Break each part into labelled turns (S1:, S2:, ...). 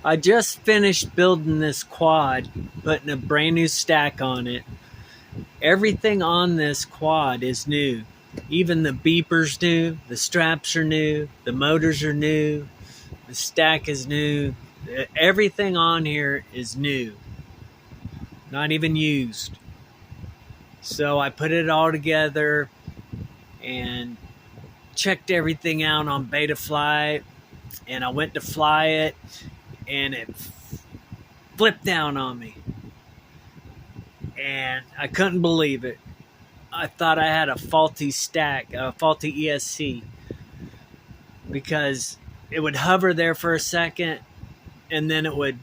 S1: I just finished building this quad, putting a brand new stack on it. Everything on this quad is new. Even the beeper's new, the straps are new, the motors are new, the stack is new. Everything on here is new, not even used. So I put it all together and checked everything out on Betaflight, and I went to fly it, and it flipped down on me. And I couldn't believe it. I thought I had a faulty stack, a faulty ESC, because it would hover there for a second and then it would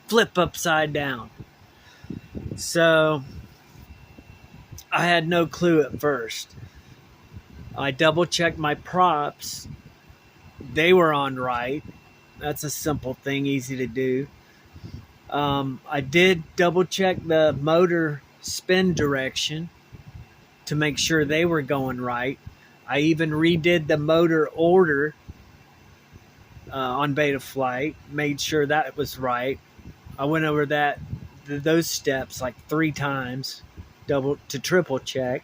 S1: flip upside down. So I had no clue at first. I double checked my props. They were on right. That's a simple thing, easy to do. I did double check the motor spin direction to make sure they were going right. I even redid the motor order on Betaflight, made sure that was right. I went over those steps like 3 times, double to triple check.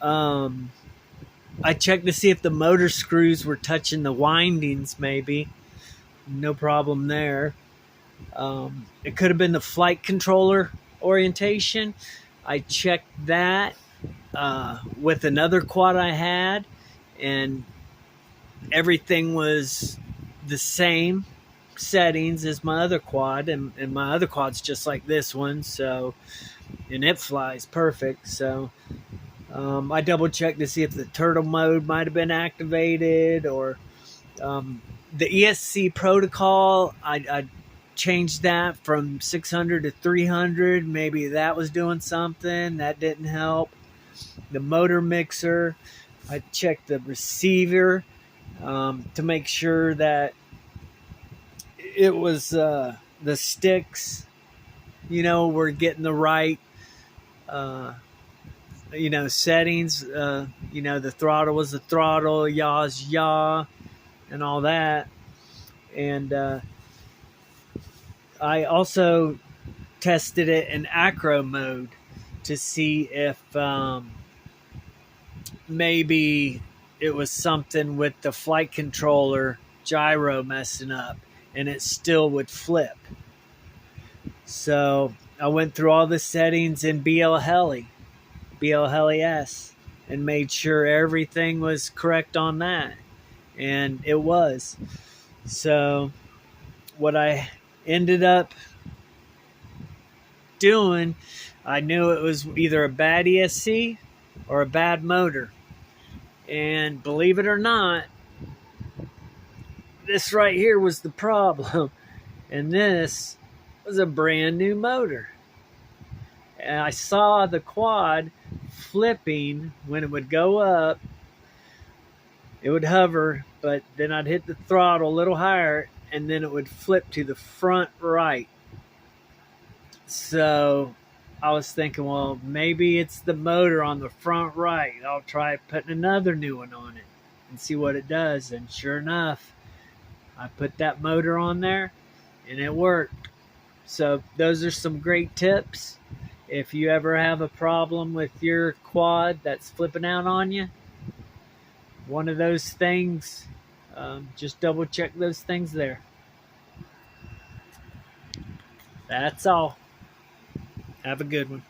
S1: I checked to see if the motor screws were touching the windings, maybe. No problem there. It could have been the flight controller orientation. I checked that with another quad I had, and everything was the same settings as my other quad, and my other quad's just like this one, so, and it flies perfect. So I double checked to see if the turtle mode might have been activated, or the ESC protocol. I changed that from 600 to 300. Maybe that was doing something. That didn't help. The motor mixer, I checked the receiver to make sure that it was the sticks, were getting the right settings. The throttle was the throttle, yaw's yaw, and all that. And I also tested it in acro mode to see if maybe it was something with the flight controller gyro messing up, and it still would flip. So I went through all the settings in BL Heli S, and made sure everything was correct on that, and it was. So what I ended up doing, I knew it was either a bad ESC or a bad motor. And believe it or not, this right here was the problem. And this was a brand new motor. And I saw the quad flipping when it would go up. It would hover, but then I'd hit the throttle a little higher, and then it would flip to the front right. So I was thinking, well, maybe it's the motor on the front right. I'll try putting another new one on it and see what it does. And sure enough, I put that motor on there, and it worked. So those are some great tips. If you ever have a problem with your quad that's flipping out on you, one of those things, just double check those things there. That's all. Have a good one.